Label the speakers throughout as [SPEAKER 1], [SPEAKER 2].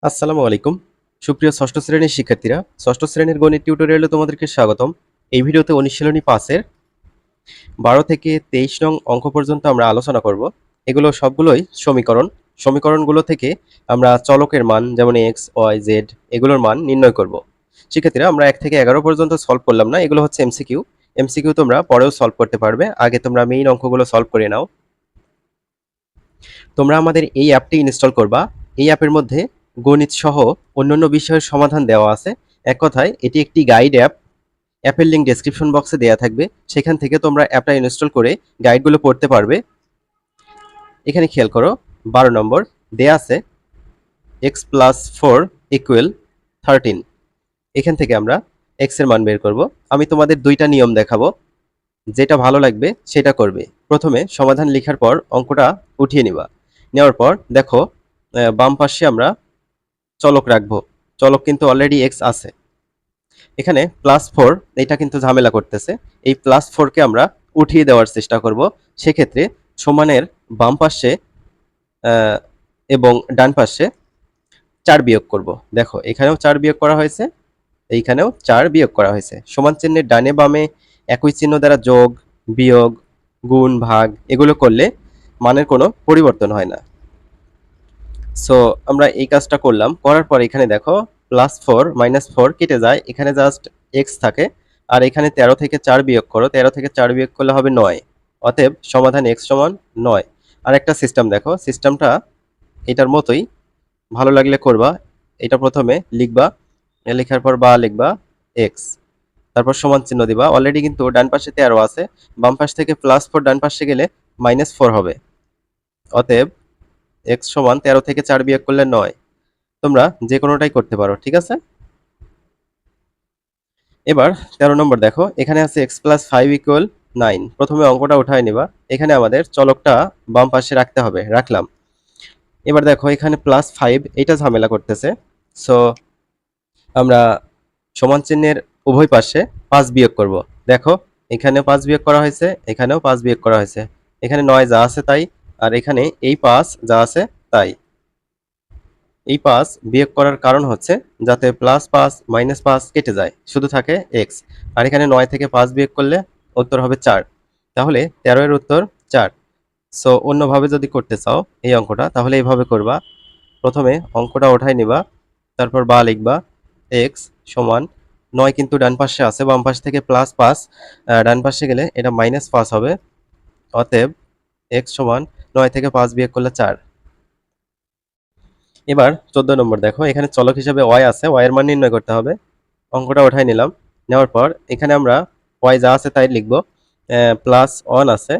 [SPEAKER 1] আসসালামু আলাইকুম। সুপ্রিয় ষষ্ঠ শ্রেণীর শিক্ষার্থীরা, ষষ্ঠ শ্রেণীর গণিত টিউটোরিয়ালে তোমাদেরকে স্বাগতম। এই ভিডিওতে অনুশীলনী ৫ এর ১২ থেকে ২৩ নং অঙ্ক পর্যন্ত আমরা আলোচনা করব। এগুলো সবগুলোই সমীকরণ। সমীকরণগুলো থেকে আমরা চলকের মান যেমন x, y, z এগুলোর মান নির্ণয় করব। শিক্ষার্থীরা, আমরা ১ থেকে ১১ পর্যন্ত সলভ করলাম না, এগুলো হচ্ছে এমসিকিউ। এমসিকিউ তোমরা পরেও সলভ করতে পারবে, আগে তোমরা মেইন অঙ্কগুলো সলভ করে নাও। তোমরা আমাদের এই অ্যাপটি ইনস্টল করবা। এই অ্যাপের মধ্যে গণিত সহ অন্যান্য বিষয়ের সমাধান দেওয়া আছে। এক কথায় এটি একটি গাইড অ্যাপ। অ্যাপের লিঙ্ক ডেসক্রিপশন বক্সে দেওয়া থাকবে, সেখান থেকে তোমরা অ্যাপটা ইনস্টল করে গাইডগুলো পড়তে পারবে। এখানে খেয়াল করো, ১২ নম্বর দেয়া আছে এক্স প্লাস 4 ইকুয়াল 13। এখান থেকে আমরা এক্স এর মান বের করব। আমি তোমাদের দুইটা নিয়ম দেখাবো, যেটা ভালো লাগবে সেটা করবে। প্রথমে সমাধান লেখার পর অঙ্কটা উঠিয়ে নিবা। নেওয়ার পর দেখো, বাম পাশে আমরা চলক রাখবো। চলক কিন্তু অলরেডি এক্স আছে। এখানে +4 এটা কিন্তু ঝামেলা করতেছে। এই +4 কে আমরা উঠিয়ে দেওয়ার চেষ্টা করব। সেক্ষেত্রে সমানের বাম পাশে এবং ডান পাশে 4 বিয়োগ করব। দেখো, এখানেও 4 বিয়োগ করা হয়েছে, এইখানেও 4 বিয়োগ করা হয়েছে। সমান চিহ্নের ডানে বামে একই চিহ্ন দ্বারা যোগ, বিয়োগ, গুণ, ভাগ এগুলো করলে মানের কোনো পরিবর্তন হয় না। সো আমরা এই কাজটা করলাম, করার পর এখানে দেখো +4 -4 কেটে যায়, এখানে জাস্ট x থাকে। আর এখানে 13 থেকে 4 বিয়োগ করো, 13 থেকে 4 বিয়োগ করলে হবে 9। অতএব সমাধান x সমান 9। আর একটা সিস্টেম দেখো, সিস্টেমটা এটার মতোই, ভালো লাগলে করবা। এটা প্রথমে লিখবা, লেখার পর বা লিখবা x, তারপর সমান চিহ্ন দিবা। অলরেডি কিন্তু ডান পাশে 13 আছে, বাম পাশ থেকে +4 ডান পাশে গেলে -4 হবে। অতএব x সমান 13 থেকে 4 বিয়োগ করলে 9। তোমরা যে কোনোটাই করতে পারো, ঠিক আছে। এবার 13 নম্বর দেখো, এখানে আছে x + 5 = 9। প্রথমে অঙ্কটা উঠায় নিবা। এখানে আমাদের চলকটা বাম পাশে রাখতে হবে, রাখলাম। এবার দেখো এখানে +5 এটা ঝামেলা করতেছে। সো আমরা সমান চিহ্নের উভয় পাশে 5 বিয়োগ করব। দেখো, এখানেও 5 বিয়োগ করা হয়েছে, এখানেও 5 বিয়োগ করা হয়েছে। এখানে 9 যা আছে তাই, আর এখানে এই 5 যা আছে তাই। এই 5 বিয়োগ করার কারণ হচ্ছে যাতে +5 -5 কেটে যায়, শুধু থাকে x। আর এখানে 9 থেকে 5 বিয়োগ করলে উত্তর হবে 4। তাহলে 13 এর উত্তর 4। সো অন্যভাবে যদি করতে চাও এই অঙ্কটা, তাহলে এইভাবে করবা। প্রথমে অঙ্কটা উঠাই নিবা, তারপর বা লিখবা x সমান 9 কিন্তু ডান পাশে আছে, বাম পাশ থেকে +5 ডান পাশে গেলে এটা -5 হবে। অতএব x সমান 9 থেকে 5 বিয়োগ করলে 4। এবার 14 নম্বর দেখো, এখানে চলক হিসেবে y আছে, y এর মান নির্ণয় করতে হবে। অঙ্কটা উঠাই নিলাম, নেওয়ার পর এখানে আমরা y যা আছে তাই লিখব। +1 আছে,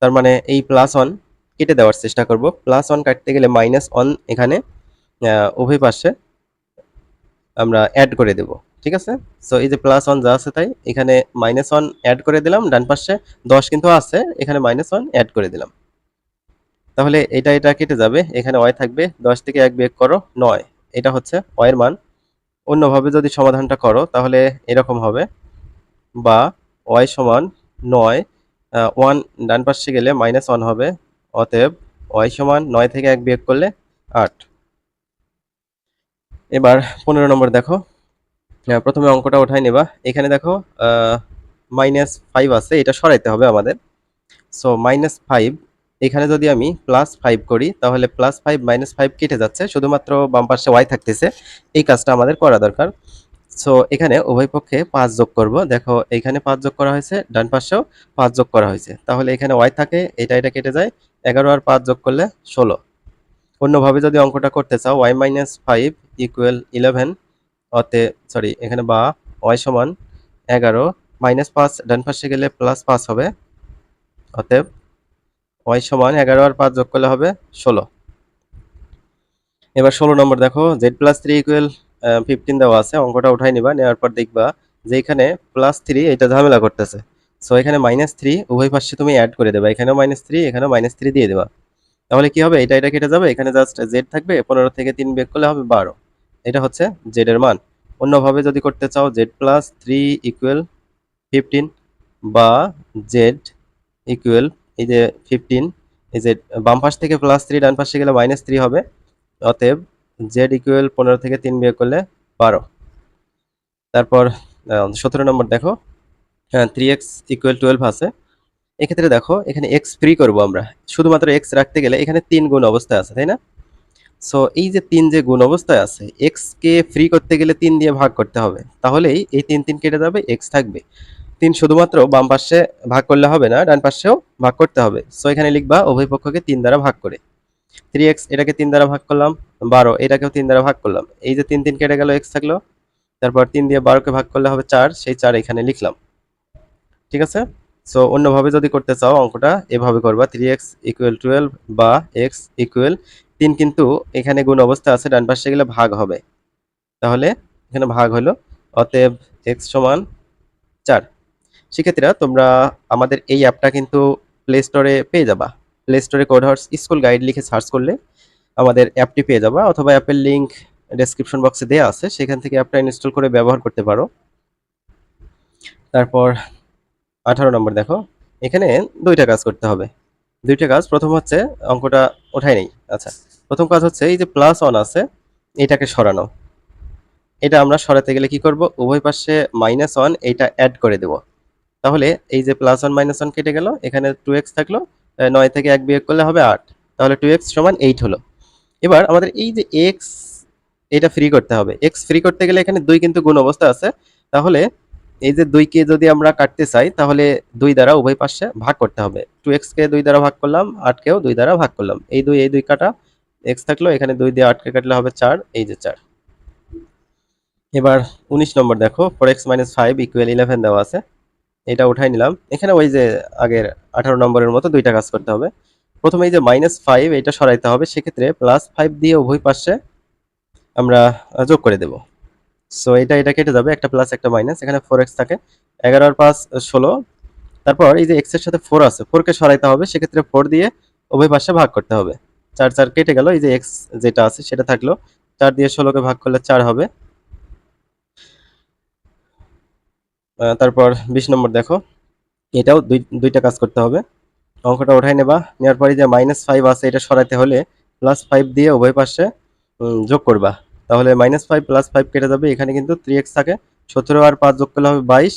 [SPEAKER 1] তার মানে এই +1 কেটে দেওয়ার চেষ্টা করব। +1 কাটতে গেলে -1 এখানে উভয় পাশে আমরা অ্যাড করে দেব, ঠিক আছে। সো এই যে +1 যা আছে তাই, এখানে -1 অ্যাড করে দিলাম। ডান পাশে 10 কিন্তু আছে, এখানে -1 অ্যাড করে দিলাম। তাহলে এটা কেটে যাবে, এখানে y থাকবে। 10 থেকে 1 বিয়োগ করো 9, এটা হচ্ছে y এর মান। অন্যভাবে যদি সমাধানটা করো তাহলে এরকম হবে, বা y সমান 9, 1 ডান পাশে গেলে -1 হবে। অতএব y সমান 9 থেকে 1 বিয়োগ করলে 8। এবার 15 নম্বর দেখো, প্রথমে অঙ্কটা উঠাই নেবা। এখানে দেখো -5 আছে, এটা সরাইতে হবে আমাদের। সো -5 এখানে যদি আমি +5 করি তাহলে +5 -5 কেটে যাচ্ছে, শুধুমাত্র বাম পাশে y থাকতেছে। এই কাজটা আমাদের করা দরকার। সো এখানে উভয় পক্ষে 5 যোগ করব। দেখো এখানে 5 যোগ করা হয়েছে, ডান পাশেও 5 যোগ করা হয়েছে। তাহলে এখানে y থাকে, এটা কেটে যায়। 11 আর 5 যোগ করলে 16। অন্যভাবে যদি অঙ্কটা করতে চাও, y - 5 = 11। সরি, এখানে বা y সমান 11, -5 ডান পাশে গেলে +5 হবে। অতএব y সমান 11 আর 5 যোগ করলে হবে 16। এবার 16 নম্বর দেখো, z + 3 = 15 দেওয়া আছে। অঙ্কটা উঠাই নিবা, নেওয়ার পর দেখবা যে এখানে +3 এটা ঝামেলা করতেছে। সো এখানে -3 উভয় পাশে তুমি অ্যাড করে দেবা, এখানেও -3 এখানেও -3 দিয়ে দেবা। তাহলে কি হবে, এটা কেটে যাবে, এখানে জাস্ট z থাকবে। 15 থেকে 3 বিয়োগ করলে হবে 12। এটা হচ্ছে z এর মান। অন্যভাবে যদি করতে চাও, z + 3 = 15, বা z ইকুয়াল এই যে 15, এই যে বাম পাশ থেকে +3 ডান পাশে গেলে -3 হবে। অতএব জেড ইকুয়াল 15 থেকে 3 বিয়োগ করলে 12। তারপর 17 নম্বর দেখো 3x ইকুয়াল 12 আছে। এক্ষেত্রে দেখো এখানে x ফ্রি করব আমরা, শুধুমাত্র x রাখতে গেলে এখানে 3 গুণ অবস্থায় আছে, তাই না? সো এই যে 3 যে গুণ অবস্থায় আছে, x কে ফ্রি করতে গেলে 3 দিয়ে ভাগ করতে হবে, তাহলেই এই 3 3 কেটে যাবে, x থাকবে। 3 শুধুমাত্র বাম পাশে ভাগ করলে হবে না, ডান পাশেও ভাগ করতে হবে। সো এখানে লিখবা উভয় পক্ষকে 3 দ্বারা ভাগ করে। 3x এটাকে 3 দ্বারা ভাগ করলাম, 12 এটাকেও 3 দ্বারা ভাগ করলাম, এই যে 3 3 কেটে গেল, x থাকলো। তারপর 3 দিয়ে 12 কে ভাগ করলে হবে 4, সেই 4 এখানে লিখলাম। ঠিক আছে? সো অন্যভাবে যদি করতে চাও অঙ্কটা এভাবে করবা, 3x ইকুয়াল 12 বা x ইকুয়াল 3, কিন্তু এখানে গুণ অবস্থা আছে, ডান পাশে গেলে ভাগ হবে, তাহলে এখানে ভাগ হলো। অতএব x সমান 4। সেক্ষেত্রে তোমরা আমাদের এই অ্যাপটা কিন্তু প্লে স্টোরে পেয়ে যাবা। প্লে স্টোরে কোডহর্স স্কুল গাইড লিখে সার্চ করলে আমাদের অ্যাপটি পেয়ে যাবা, অথবা অ্যাপের লিঙ্ক ডেসক্রিপশন বক্সে দেওয়া আছে, সেখান থেকে অ্যাপটা ইনস্টল করে ব্যবহার করতে পারো। তারপর 18 নম্বর দেখো, এখানে দুইটা কাজ করতে হবে। দুইটা কাজ, প্রথম হচ্ছে অঙ্কটা ওঠাই নেই। আচ্ছা, প্রথম কাজ হচ্ছে এই যে +1 আছে এটাকে সরানো। এটা আমরা সরাতে গেলে কি করব, উভয় পাশে -1 এইটা অ্যাড করে দেব। তাহলে এই যে +1 -1 কেটে গেল, এখানে 2x থাকলো, 9 থেকে 1 বিয়োগ করলে হবে 8, তাহলে 2x সমান 8 হলো। এবার আমাদের এই যে x, এটা ফ্রি করতে হবে। x ফ্রি করতে গেলে এখানে 2 কিন্তু গুণ অবস্থা আছে, তাহলে এই যে 2 কে যদি আমরা কাটতে চাই তাহলে 2 দ্বারা উভয় পাশে ভাগ করতে হবে। 2x কে 2 দ্বারা ভাগ করলাম, 8 কেও 2 দ্বারা ভাগ করলাম, এই 2 কাটা, x থাকলো, এখানে 2 দিয়ে 8 কে কাটলে হবে 4, এই যে 4। এবার 19 নম্বর দেখো, 4x - 5 ইকুয়াল 11 দেওয়া আছে, এটা উঠাই নিলাম। এখানে ওই যে আগের 18 নম্বরের মতো দুইটা কাজ করতে হবে। প্রথমে এই যে -5 এটা সরাইতে হবে, সেক্ষেত্রে +5 দিয়ে উভয় পাশে আমরা যোগ করে দেব। সো এটা কেটে যাবে, একটা প্লাস একটা মাইনাস, এখানে 4x থাকে, 11 আর 5 16। তারপর এই যে x এর সাথে 4 আছে, 4 কে সরাইতে হবে, সেক্ষেত্রে 4 দিয়ে উভয় পাশে ভাগ করতে হবে। 4 4 কেটে গেল, এই যে x যেটা আছে সেটা থাকলো, 4 দিয়ে 16 কে ভাগ করলে 4 হবে। তারপর 20 নম্বর দেখো, এটাও দুইটা কাজ করতে হবে। অঙ্কটা উঠাই নেবা, নেওয়ার পরে যে -5 আছে এটা সরাইতে হলে +5 দিয়ে উভয় পাশে যোগ করবা, তাহলে -5 +5 কেটে যাবে, এখানে কিন্তু 3x থাকে, 17 আর 5 যোগ করলে হবে 22।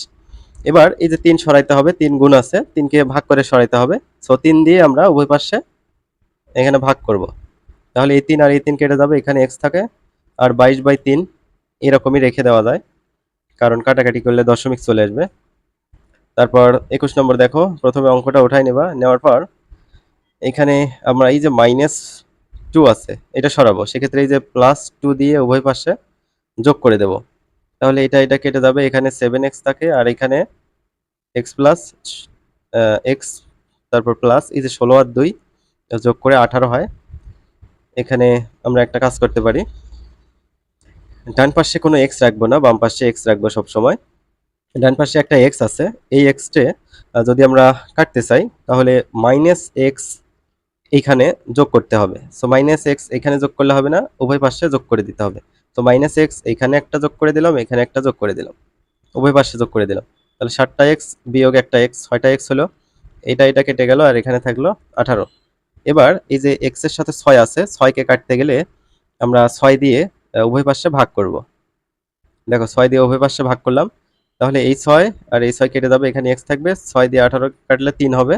[SPEAKER 1] এবার এই যে 3 সরাইতে হবে, 3 গুণ আছে, 3 কে ভাগ করে সরাইতে হবে। সো 3 দিয়ে আমরা উভয় পাশে এখানে ভাগ করব, তাহলে এই 3 আর এই 3 কেটে যাবে, এখানে x থাকে, আর 22/3 এরকমই রেখে দেওয়া যায়, কারণ কাটাকাটি করলে দশমিক চলে আসবে। তারপর 21 নম্বর দেখো, প্রথমে অঙ্কটা উঠাই নেবা, নেওয়ার পর এখানে আমরা এই যে -2 আছে এটা সরাবো, সেক্ষেত্রে এই যে +2 দিয়ে উভয় পাশে যোগ করে দেব, তাহলে এটা কেটে যাবে, এখানে 7x থাকে, আর এখানে x প্লাস x, তারপর প্লাস এই যে 16 আর 2 যোগ করে 18 হয়। এখানে আমরা একটা কাজ করতে পারি, ডান পাশে কোনো x রাখবো না, বাম পাশে x রাখবো সব সময়। ডান পাশে একটা x আছে, এই x টে যদি আমরা কাটতে চাই তাহলে -x এইখানে যোগ করতে হবে। সো -x এখানে যোগ করলে হবে না, উভয় পাশে যোগ করে দিতে হবে। তো -x এখানে একটা যোগ করে দিলাম, এখানে একটা যোগ করে দিলাম, উভয় পাশে যোগ করে দিলাম, তাহলে 7টা x বিয়োগ একটা x, 6টা x হলো। এটা কেটে গেল, আর এখানে থাকলো 18। এবার এই যে x এর সাথে 6 আছে, 6 কে কাটতে গেলে আমরা 6 দিয়ে উভয় পাশে ভাগ করব। দেখো 6 দিয়ে উভয় পাশে ভাগ করলাম, তাহলে এই 6 আর এই 6 কেটে যাবে, এখানে x থাকবে, 6 দিয়ে 18 কাটলে 3 হবে,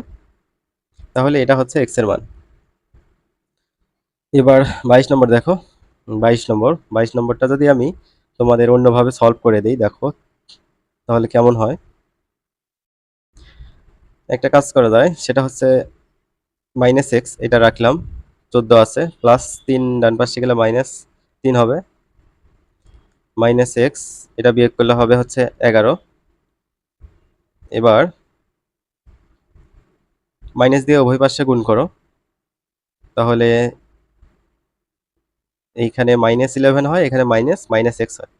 [SPEAKER 1] তাহলে এটা হচ্ছে x এর মান। এবার 22 নম্বর দেখো, 22 নম্বরটা যদি আমি তোমাদের অন্যভাবে সলভ করে দিই, দেখো তাহলে কেমন হয়। একটা কাজ করা যায়, সেটা হচ্ছে -x এটা রাখলাম, 14 আছে, +3 ডান পাশে গেলে -3 হবে, -x এটা বিয়োগ করলে হবে হচ্ছে 11। এবার মাইনাস দিয়ে উভয় পাশে গুণ করো, তাহলে এইখানে -11 হয়, এখানে -x হয়,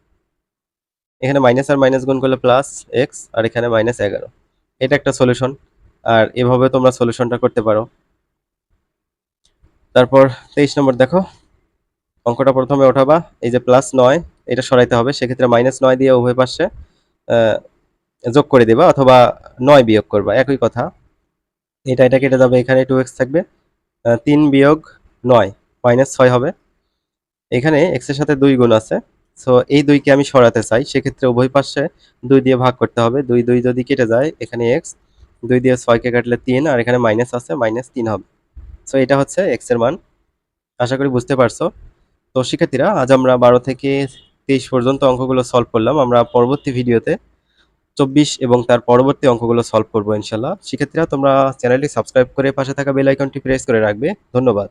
[SPEAKER 1] এখানে মাইনাস আর মাইনাস গুণ করলে +x, আর এখানে -11। এটা একটা সলিউশন, আর এভাবে তোমরা সলিউশনটা করতে পারো। তারপর 23 নম্বর দেখো, অঙ্কটা প্রথমে ওঠাবা, এই যে +9 এটা সরাইতে হবে, সেক্ষেত্রে -9 দিয়ে উভয় পাশে যোগ করে দিবা, অথবা 9 বিয়োগ করবা, একই কথা। এটা কেটে যাবে, এখানে 2x থাকবে, 3 বিয়োগ 9 -6 হবে। এখানে x এর সাথে 2 গুণ আছে। সো এই 2 কে আমি সরাতে চাই। সেক্ষেত্রে উভয় পাশে 2 দিয়ে ভাগ করতে হবে। 2, 2 যদি কেটে যায় এখানে x, 2 দিয়ে 6 কে কাটলে 3 আর এখানে মাইনাস আছে, -3 হবে। সো এটা হচ্ছে x এর মান। আশা করি বুঝতে পারছো। তো শিক্ষার্থীরা আজ আমরা 12 থেকে 23 পর্যন্ত অঙ্কগুলো সলভ করলাম। আমরা পরবর্তী ভিডিওতে 24 এবং তার পরবর্তী অঙ্কগুলো সলভ করব ইনশাআল্লাহ। শিক্ষার্থীরা তোমরা চ্যানেলটি সাবস্ক্রাইব করে পাশে থাকা বেল আইকনটি প্রেস করে রাখবে। ধন্যবাদ।